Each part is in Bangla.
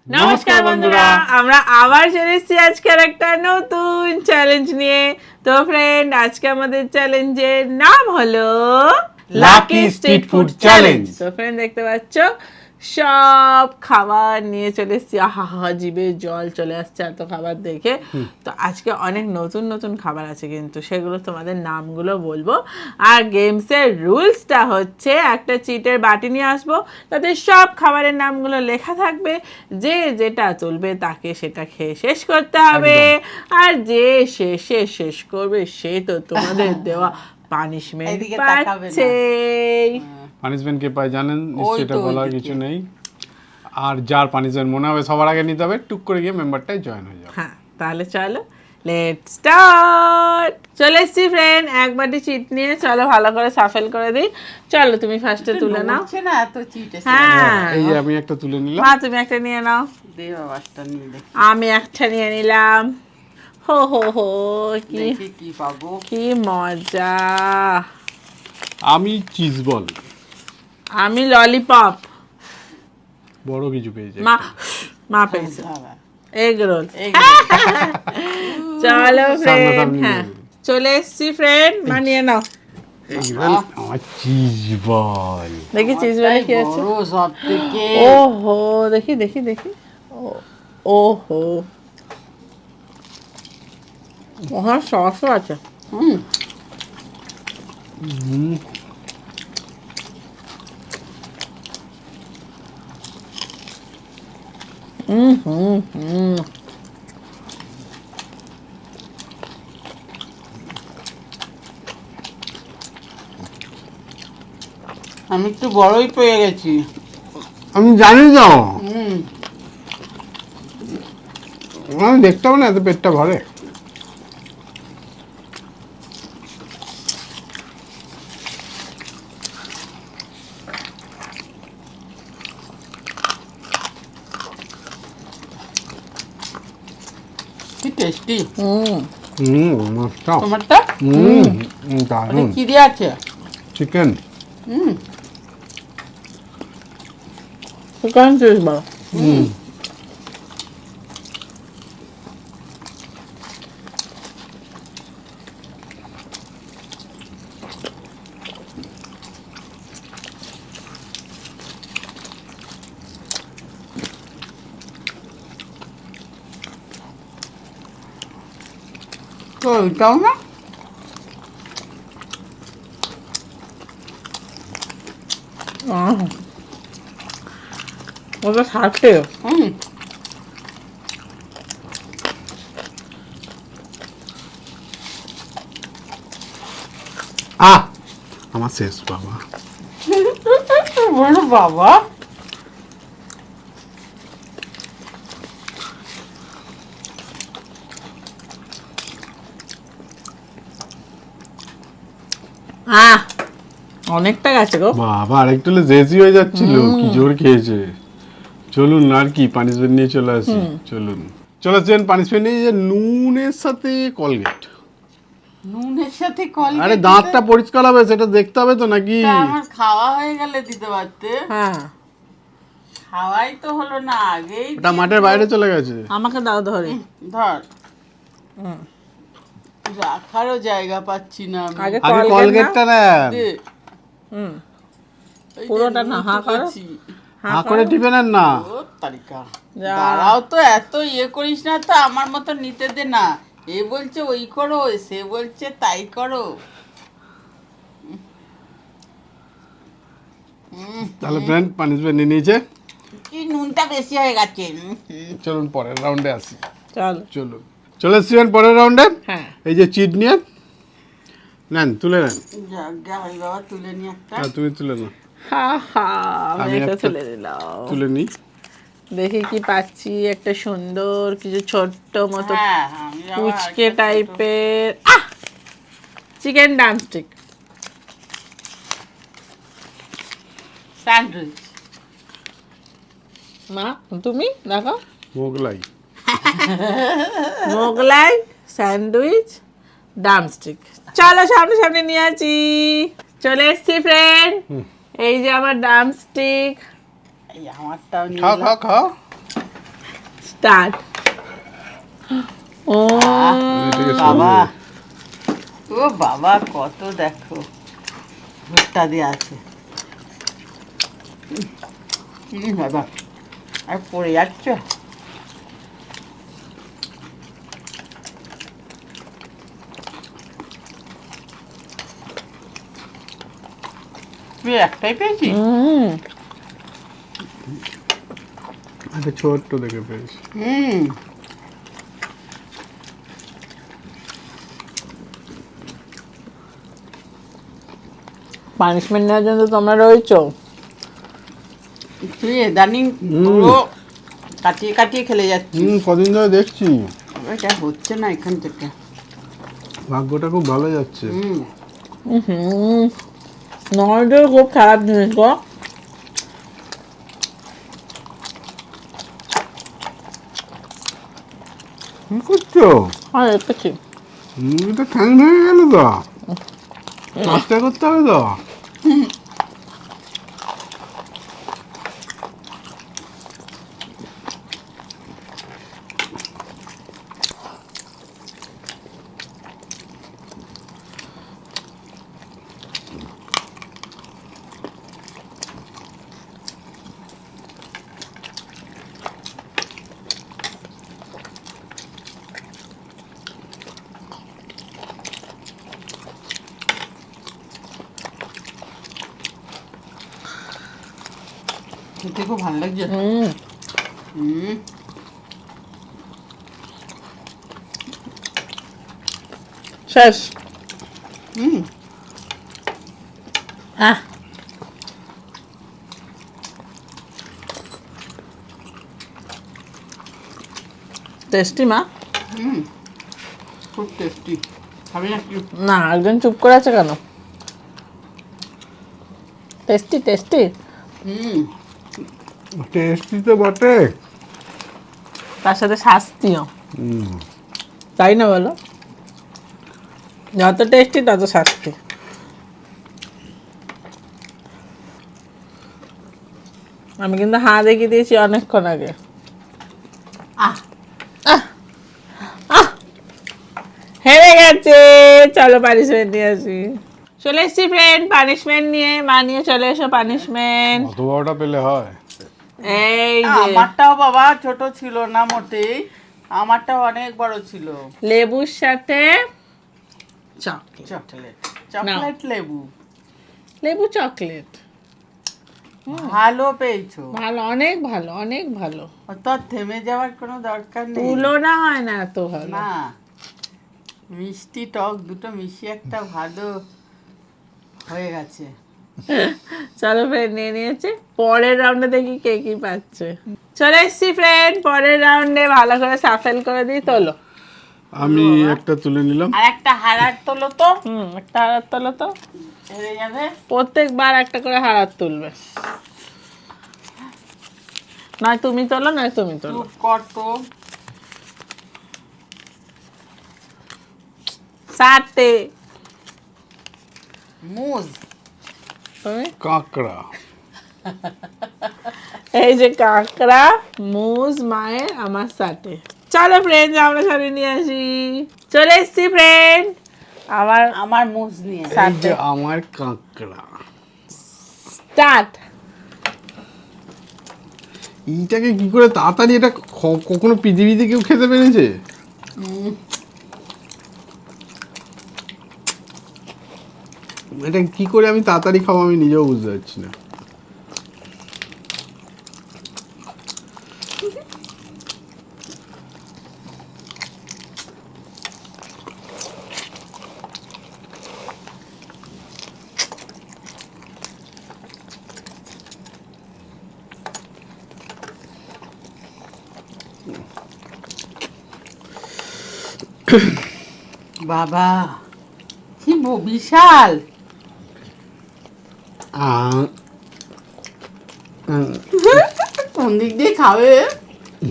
নমস্কার বন্ধুরা, আমরা আবার চলে এসেছি আজকের একটা নতুন চ্যালেঞ্জ নিয়ে। তো ফ্রেন্ড, আজকে আমাদের চ্যালেঞ্জের নাম হলো লাকি স্ট্রিট ফুড চ্যালেঞ্জ। তো ফ্রেন্ড, দেখতে পাচ্ছ সব খাবার নিয়ে চলে এসেছি। আহা, জিভে জল চলে আসছে এত খাবার দেখে। তো আজকে অনেক নতুন নতুন খাবার আছে, কিন্তু সেগুলো তোমাদের নামগুলো বলবো। আর গেমসের রুলসটা হচ্ছে, একটা চিটের বাটি নিয়ে আসবো, তাতে সব খাবারের নামগুলো লেখা থাকবে। যে যেটা তুলবে তাকে সেটা খেয়ে শেষ করতে হবে। আর যে শেষে শেষ করবে সে তো তোমাদের দেওয়া পানিশমেন্ট এদিকে তাকাবে না। পাচ্ছে। পানিশমেন্ট কে পায় জানেন, নিশ্চয়ই এটা বলার কিছু নেই। আর যার পানিশমেন্ট মনে হবে সবার আগে নিতে হবে, টুক করে গিয়ে মেম্বারটাই জয়েন হয়ে যাবে। হ্যাঁ, তাহলে চলো লেটস স্টার্ট। চলে এসছি ফ্রেন্ড, এক বাটি চিট নিয়ে। চলো ভালো করে সাফেল করে দিই। চলো তুমি ফার্স্টে তুলে নাও। নড়ছে না এত চিট এসে। হ্যাঁ, এই যে আমি একটা তুলে নিলাম। মা তুমি একটা নিয়ে নাও। দে বাবাটা নিয়ে দেখি আমি একটা নিয়ে নিলাম। হো হো হো, কি দেখি কি পাবো। কি মজা। আমি চিজ বল, আমি ললিপপ। বড় কিছু পেয়েছি। মা মা পেয়েছে বাবা, এগ রোল। এই চলো ফ্রেন্ড, সামনাসামনি হ্যাঁ নিয়ে চলে এসছি ফ্রেন্ড, মা নিয়ে নাও। এইবার আমার চিজ বল। দেখি চিজ বলে কি আছে। বড় সব থেকে। ওহো, দেখি দেখি দেখি। ওহো, মহা সসও আছে। হুম, হুম। আমি একটু বড়ই পেয়ে গেছি। আমি জানি তো, হুম, আমি দেখতে হবে না, এত পেটটা ভরে। কি টেস্টি। মস্ত। তোমারটা দারুণ। কি দিয়ে আছে? চিকেন। হুম, চিকেন চিজ বল। তো এটাও না। ওটা খাচ্ছে। হুম, আমার শেষ বাবা। বলো বাবা। অনেকটা গেছে গো। বাবা আরেকটু হলে জেসি হয়ে যাচ্ছিল, কি জোর খেয়েছে। চলুন আর কি পানিশমেন্ট নিয়ে চলে আসি। চলুন চলে আসছেন পানিশমেন্ট নিয়ে, যে নুনের সাথে কলগেট। নুনের সাথে কলগেট। আরে দাঁতটা পরিষ্কার হবে সেটা দেখতে হবে তো নাকি। আমার খাওয়া হয়ে গেলে দিতে পারতে। হ্যাঁ, খাওয়াই তো হলো না আগেই। ওটা মাঠের বাইরে চলে গেছে। আমাকে দাও ধরে। ধর, রাখারও জায়গা পাচ্ছি না আমি। আগে আগে কলগেট কলগেটটা নেন। দে। হুম, এই যে পুরোটা না, নিতে হাঁ করো। পাচ্ছি। হা করে টিপে নেন না। ও তারিকা। যা। দাঁড়াও তো, এত করিস না তো, আমার মতো নিতে দে না। এ বলছে ওই করো, সে বলছে তাই করো। তাহলে ফ্রেন্ড পানিশমেন্ট নিয়ে নিয়েছে। কি নুনটা বেশি হয়ে গেছে। চলুন পরের রাউন্ডে আসি। চলো। চলুন চলে এসছেন পরের রাউন্ডে। হ্যাঁ, এই যে চিট নিয়ে নেন, তুলে নেন। যাক হরি বাবা, তুলে নি একটা। হ্যাঁ তুমি তুলে নাও। হা হা, আমি আমি একটা একটা তুলে দিলাম। তুলে নিই। দেখি কি পাচ্ছি। একটা সুন্দর কিছু ছোট্ট মতো হ্যাঁ, আমি আবার পুচকে আরেকটা ছোট- টাইপের চিকেন ড্রামস্টিক। স্যান্ডউইচ। মা তুমি দেখো, মোগলাই। Mughlai sandwich drumstick. চলো সামনে সামনে নিয়ে আছি। চলে এসছি ফ্রেন্ড, এই যে আমার ড্রামস্টিক। এই আমারটাও নিয়ে খাও এলাম। খাও খাও। স্টার্ট। ও এটাকে বাবা সরিয়ে- ও বাবা কত দেখো ভুট্টা দিয়ে আছে। বাবা আর পড়ে যাচ্ছে। তুই একটাই পেয়েছিস? একটা ছোট্ট দেখে পেয়েছি। হুম পানিশমেন্ট নেওয়ার জন্য তোমরা রয়েছো। তুই ইদানিং পুরো কাটিয়ে কাটিয়ে খেলে যাচ্ছিস। কদিন ধরে দেখছি এটা হচ্ছে না এখান থেকে। ভাগ্যটা খুব ভালো যাচ্ছে। নজর খুব খারাপ জিনিস গো। কি করছো? আর দেখেছি এটা ঠ্যাং ভেঙে গেল তো, চেষ্টা করতে হবে তো। খেতে খুব ভালো লাগছে। হুম হুম শেষ। হুম আহ টেস্টি মা। হুম খুব টেস্টি। খাবি না কি? না একজন চুপ করে আছে কেন? Tasty tasty. হুম টেস্টি তো বটে। তার সাথে শাস্তিও, হুম, তাই না বলো? যত টেস্টি তত শাস্তি। আমি কিন্তু হাঁ দেখিয়ে দিয়েছি অনেকক্ষণ আগে। আহ হেরে গেছে। চলো পানিশমেন্ট নিয়ে আসি। চলে এসছি ফ্রেন্ড পানিশমেন্ট নিয়ে। মা নিয়ে চলে এসো পানিশমেন্ট। অত বড়টা পেলে হয়? এই যে আমারটাও বাবা ছোট ছিল না মোটেই, আমারটাও অনেক বড় ছিল। লেবুর সাথে চকলেট। চকলেট চকলেট লেবু। লেবু চকলেট ভালো পেয়েছো। ভালো, অনেক ভালো, অনেক ভালো। তো আর থেমে যাওয়ার কোনো দরকার নেই। তুলনা হয় না এত ভালো। না মিষ্টি টক দুটো মিশিয়ে একটা ভালো হয়ে গেছে। চলো ফ্রেন্ড নিয়ে নিয়েছে। পরের রাউন্ডে দেখি কে কি পাচ্ছে। চলে এসছি ফ্রেন্ড পরের রাউন্ডে। ভালো করে সাফেল করে দিই। তোলো। আমি একটা তুলে নিলাম। আর একটা হারার তোলো তো, একটা হারাত তোলো তো। হেরে যাবে। প্রত্যেকবার একটা করে হারাত তুলবে। নয় তুমি তোলো, নয় তুমি তোলো। চুপ কর তো। 7টে। মুজ। তুমি? কাঁকড়া। এই যে কাঁকড়া মুজ মায়ের আমার 7টে। চলো ফ্রেন্ড আমরা সবাই নিয়ে আসি। চলে এসছি ফ্রেন্ড। আবার আমার মুজ নিয়ে। এই যে আমার কাঁকড়া। স্টার্ট। এইটাকে কি করে তাড়াতাড়ি, এটা কখনো পৃথিবীতে কেউ খেতে পেরেছে? এটা কি করে আমি তাড়াতাড়ি খাবো আমি নিজেও বুঝতে পারছি না। বাবা কি বিশাল। কোন দিক দিয়ে খাবে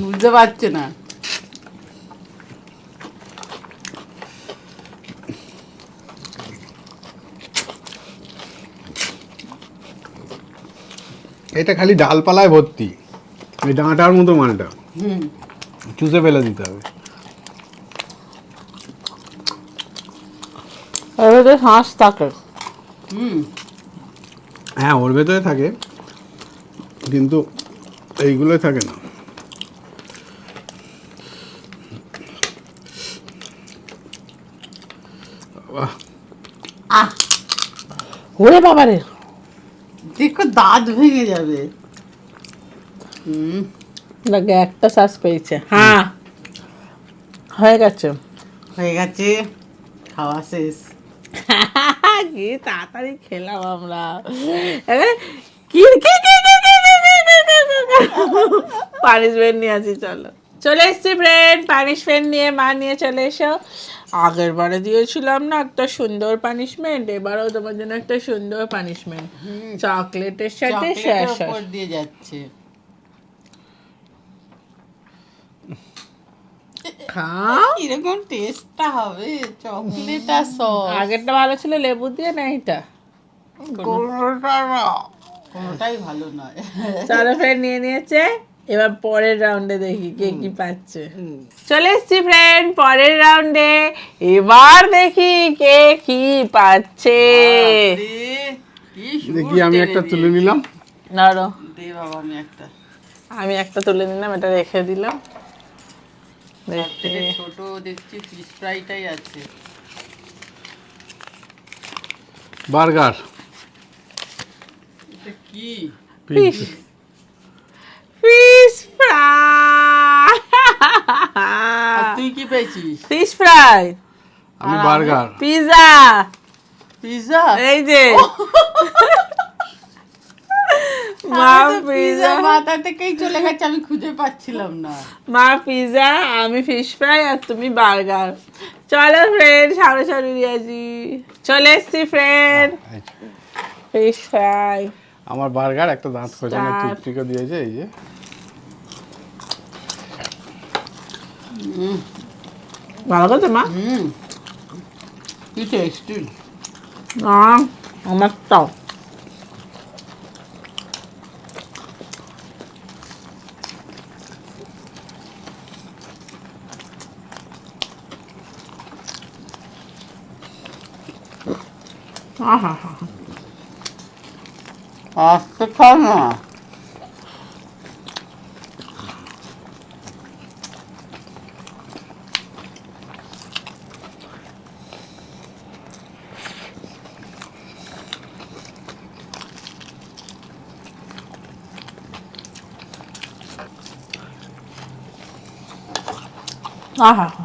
বুঝতে পারছে না। এটা খালি ডালপালায় ভর্তি, এই ডাঁটার মতো মালটা। হুম চুষে ফেলে দিতে হবে। এর ভেতরে শাঁস থাকে। হ্যাঁ, ওর ভেতরে থাকে, কিন্তু এইগুলোই থাকে না। বাহ, ওরে বাবারে, দেখো দাঁত ভেঙে যাবে। লাগে একটা শ্বাস পেয়েছে। হ্যাঁ, হয়ে গেছে। হয়ে গেছে, খাওয়া শেষ। কি তাড়াতাড়ি খেলাম আমরা। এবারে পানিশমেন্ট নিয়ে আসি, চলো। চলে এসছি ফ্রেন্ড, পানিশমেন্ট নিয়ে। মা নিয়ে চলে এসো। আগের বারে দিয়েছিলাম না একটা সুন্দর পানিশমেন্ট, এবারেও তোমার জন্য একটা সুন্দর পানিশমেন্ট। চকলেটের সাথে চকলেটের সয়া উপর সস। দিয়ে যাচ্ছে। খাও। কিরকম টেস্টটা হবে চকলেট আর সস? আগেরটা ভালো ছিল লেবু দিয়ে, না এটা? কোনোটাই ভালো নয়। চলো ফ্রেন্ড, নিয়ে নিয়েছে। এবার পরের রাউন্ডে দেখি কে কি পাচ্ছে। চলে এসছি ফ্রেন্ড পরের রাউন্ডে। এবার দেখি কে কি পাচ্ছে। বাপরে, কি সুর দেখি আমি টেনে একটা তুলে দিয়েছি। নিলাম। ধরো, দে বাবা, আমি একটা তুলে নিলাম, এটা রেখে দিলাম। তার থেকে ছোট দেখছি ফিশ ফ্রাইটাই আছে। বার্গার, এটা কি? Fish fish fry. আর তুই কি পেয়েছিস? ফিশ ফ্রাই, আমি বার্গার। পিজা। পিজা? এই যে মা আমি তো পিজা পিজা, মাথা থেকেই চলে গেছে, আমি খুঁজে পাচ্ছিলাম না। মা পিজা, আমি ফিশ ফ্রাই, আর তুমি বার্গার। চলো ফ্রেন্ড, সামনে দিয়েছি। চলে এসছি ফ্রেন্ড, ফিশ ফ্রাই। আমার বার্গার একটা দাঁত খোঁজানো Start. টুথপিকও দিয়েছে, এই যে। ভালো করছে মা। কি টেস্টি। না, আমারটাও। আহা হা, আস্তে খা না। আহা হা।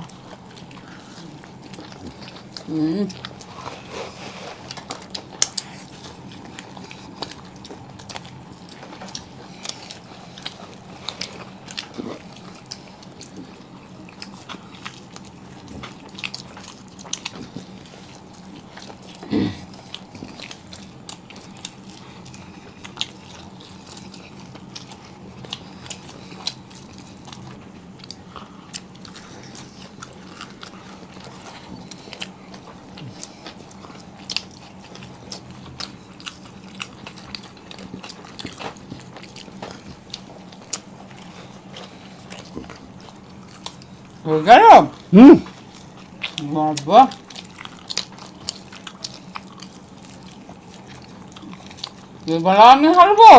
হয়ে গেল? হুম, বাবা, এবার আমি হারবো?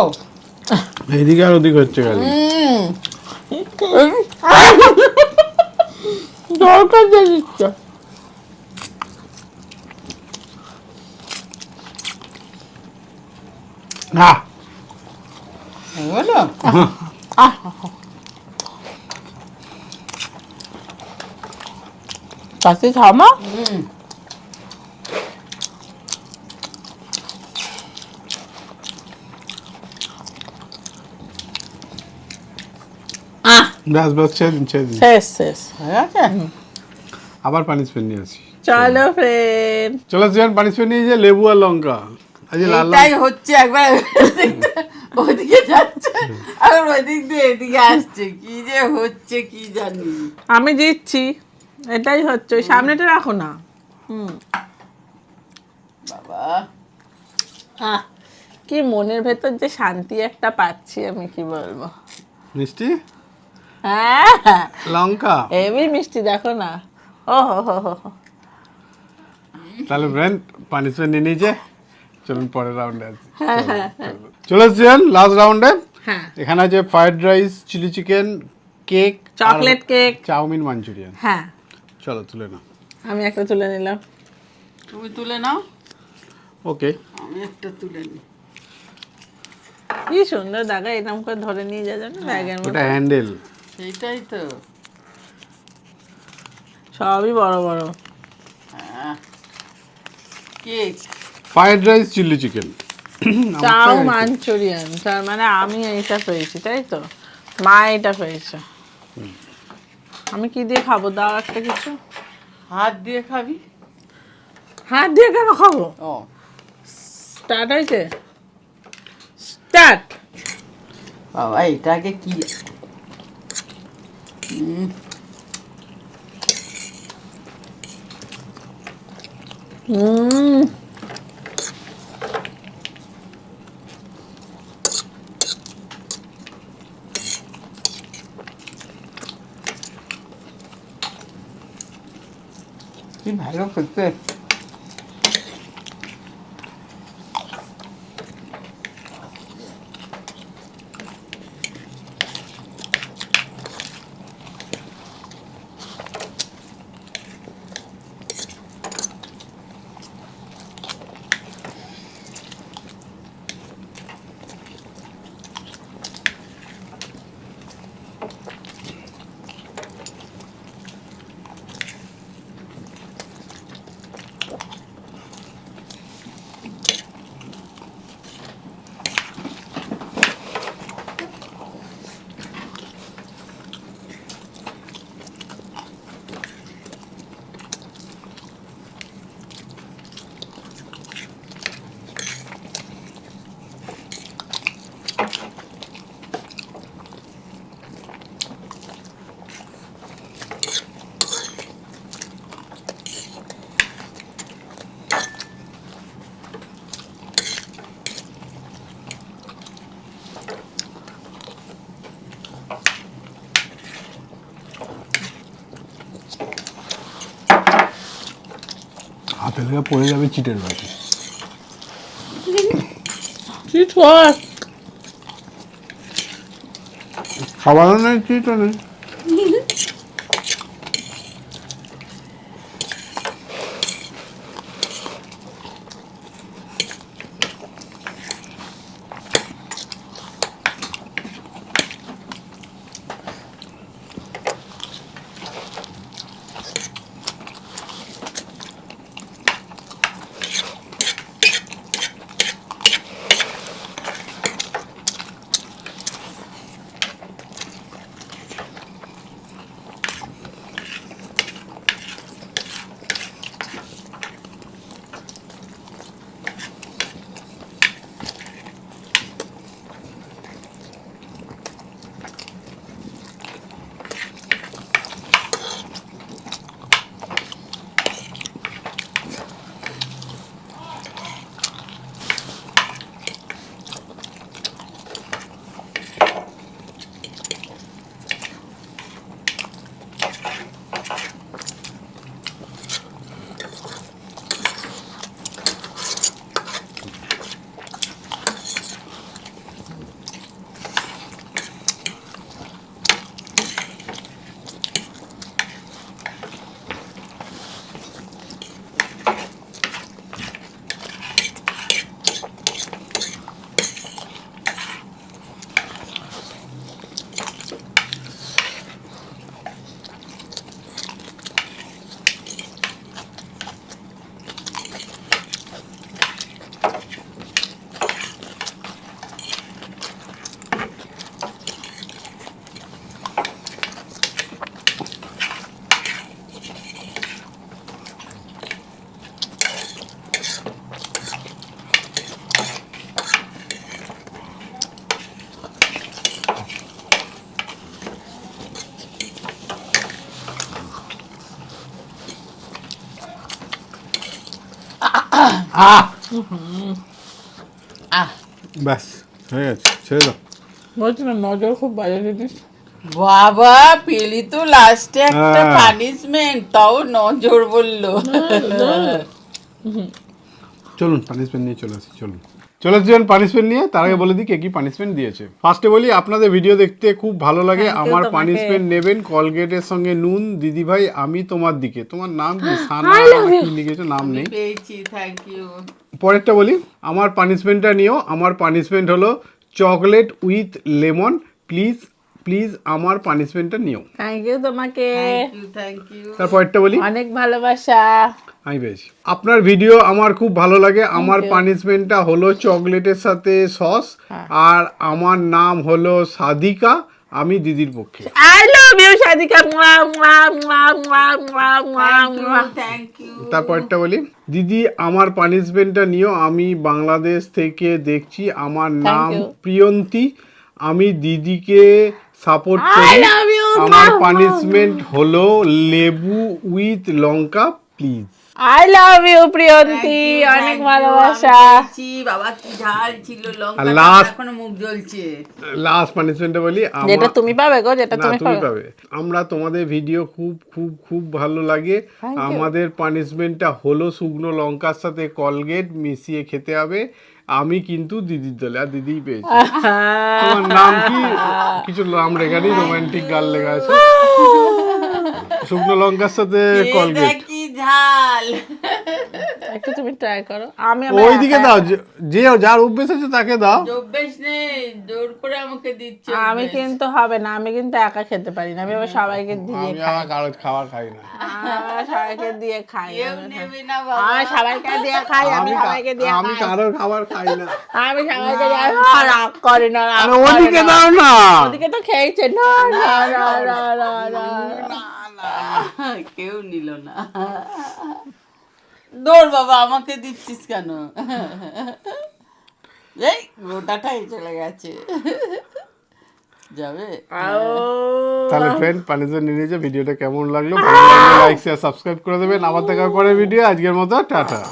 এদিকে আর ওদিক হচ্ছে খালি। দরকার দিয়ে দিচ্ছে। না, হয়ে গেল? কাশি খাও মা। ব্যাস ব্যাস, ছেড়ে দিন, ছেড়ে দিন। শেষ শেষ। হয়ে গেছে? আবার পানিশমেন্ট নিয়ে আসি। চলো ফ্রেন্ড, চলো যেন পানিশমেন্ট নিয়ে যে লেবু আর লঙ্কা। আজ লাল এটাই হচ্ছে, একবার ওদিকে যাচ্ছে আর ওদিক দিয়ে এদিকে আসছে, কি যে হচ্ছে কি জানি। আমি দিচ্ছি, এটাই হচ্ছে। ওই সামনেটা রাখো না। বাবা, কি মনের ভেতর যে শান্তি একটা পাচ্ছি, আমি কি বলবো। মিষ্টি। হ্যাঁ লঙ্কা। হেভি মিষ্টি দেখো না। ও হো হো হো হো। তাহলে ফ্রেন্ড পানিশমেন্ট নিয়ে নিয়েছে, চলুন পরের রাউন্ডে আসি। চলে এসছেন লাস্ট রাউন্ডে। হ্যাঁ এখানে আছে fried rice, chilli chicken, cake, chocolate cake. Chow mein, Manchurian. হ্যাঁ চলো তুলে নাও। আমি একটা তুলে নিলাম। তুমি তুলে নাও, ওকে। আমি একটা তুলে নিই। কি সুন্দর দাদা, এরকম করে ধরে নিয়ে যা জানো ব্যাগের মধ্যে। ওটা হ্যান্ডেল। সেইটাই তো। সবই বড় বড়। হ্যাঁ, cake. Fried rice, chilli chicken, chow Manchurian, তার মানে আমি এইটা পেয়েছি তাই তো, মা এটা পেয়েছে। আমি কি দিয়ে খাবো, দাও একটা কিছু। হাত দিয়ে খাবি? হাত দিয়ে কেন খাবো? ও স্টার্ট হয়েছে, স্টার্ট। বাবা, এটাকে কি কি ভালো খেতে। হাতে লেগে পড়ে যাবে চিটের বাটি। চিট হয় খাবারও নেই, চিটও নেই। আহ ব্যাস হয়ে গেছে, ছেড়ে দাও। বলছি না, নজর খুব বাজে জিনিস। বাবা পেলি তো লাস্টে একটা হ্যাঁ। পানিশমেন্ট, তাও নজর বললো। চলুন পানিশমেন্ট নিয়ে চলে আসি, চলুন চলে আসছেন পানিশমেন্ট নিয়ে। তার আগে বলে দিই কে কি পানিশমেন্ট দিয়েছে। ফার্স্টে বলি, আপনাদের ভিডিও দেখতে খুব ভালো লাগে, Thank you আমার তোমাকে। পানিশমেন্ট নেবেন কলগেটের সঙ্গে নুন। দিদি ভাই আমি তোমার দিকে। তোমার নাম কি? সানা I love you. কি লিখেছো, নাম নেই। পেয়েছি, থ্যাংক ইউ। পরেরটা বলি, আমার পানিশমেন্টটা নিও। আমার পানিশমেন্ট হলো chocolate with lemon. Please please আমার পানিশমেন্টটা নিও। থ্যাংক ইউ তোমাকে, থ্যাংক ইউ। তারপরেরটা বলি, অনেক ভালোবাসা। আমি পেয়েছি। আপনার ভিডিও আমার খুব ভালো লাগে, আমার you. পানিশমেন্টটা হলো চকলেটের সাথে সস। হ্যাঁ। আর আমার নাম হলো সাদিকা, আমি দিদির পক্ষে। I love you Sadika. মুয়া মুয়া মুয়া মুয়া মুয়া মুয়া মুয়া। Thank you. তারপরটা বলি, দিদি আমার পানিশমেন্টটা নিও, আমি বাংলাদেশ থেকে দেখছি, আমার নাম you. প্রিয়ন্তী, আমি দিদিকে সাপোর্ট I করি। love you, আমার mama. পানিশমেন্ট হলো লেবু উইথ লঙ্কা please. I love you Priyanti, Thank you, অনেক thank you, ভালোবাসা। আমি পেয়েছি। বাবা কি ঝাল ছিল লঙ্কা, last- এখনো মুখ জ্বলছে। লাস্ট পানিশমেন্টটা বলি, যেটা তুমি পাবে গো, যেটা না তুমি তুমি পাবে। পাবে। আমরা তোমাদের ভিডিও খুব খুব খুব ভালো লাগে। Thank you. আমাদের পানিশমেন্টটা হলো শুকনো লঙ্কার সাথে কলগেট মিশিয়ে খেতে হবে। আমি কিন্তু দিদির দলে, আর দিদিই পেয়েছি। তোমার নাম কি? কিছু নাম লেখা নেই, রোমান্টিক গার্ল লেখা আছে। শুকনো লঙ্কার সাথে এটা কলগেট। কি ঝাল। একটু তুমি ট্রাই করো। আমি ওইদিকে দাও, যে যার অভ্যেস আছে তাকে দাও। অভ্যেস নেই, জোর করে আমাকে দিচ্ছে আমি অভ্যেস। কিন্তু হবে না, আমি কিন্তু একা খেতে পারি না, আমি আবার সবাইকে দিয়ে আমি খাই। আমার কারো খাবার খাই না। আমার সবাইকে দিয়ে খাই। কেউ নেবে না বাবা। আমি সবাইকে দিয়ে খাই, আমি সবাইকে দিয়ে আমি খাই। কারোর খাবার খাই না। আমি সবাইকে দিয়ে রাগ করি না, রাগ আরে করি ওদিকে না। দাও না। ওদিকে তো খেয়েছে। না না না না না না। কেউ নিল না। দৌড় বাবা, আমাকে দিচ্ছিস কেন? এই গোটাটাই চলে গেছে। যাবে। তাহলে ফ্রেন্ড পানিশমেন্ট নিয়ে নিয়েছে। ভিডিওটা কেমন লাগলো? ভালো লাগলে লাইক শেয়ার সাবস্ক্রাইব করে দেবেন। আবার দেখা হবে পরের ভিডিও। আজকের মতো টাটা।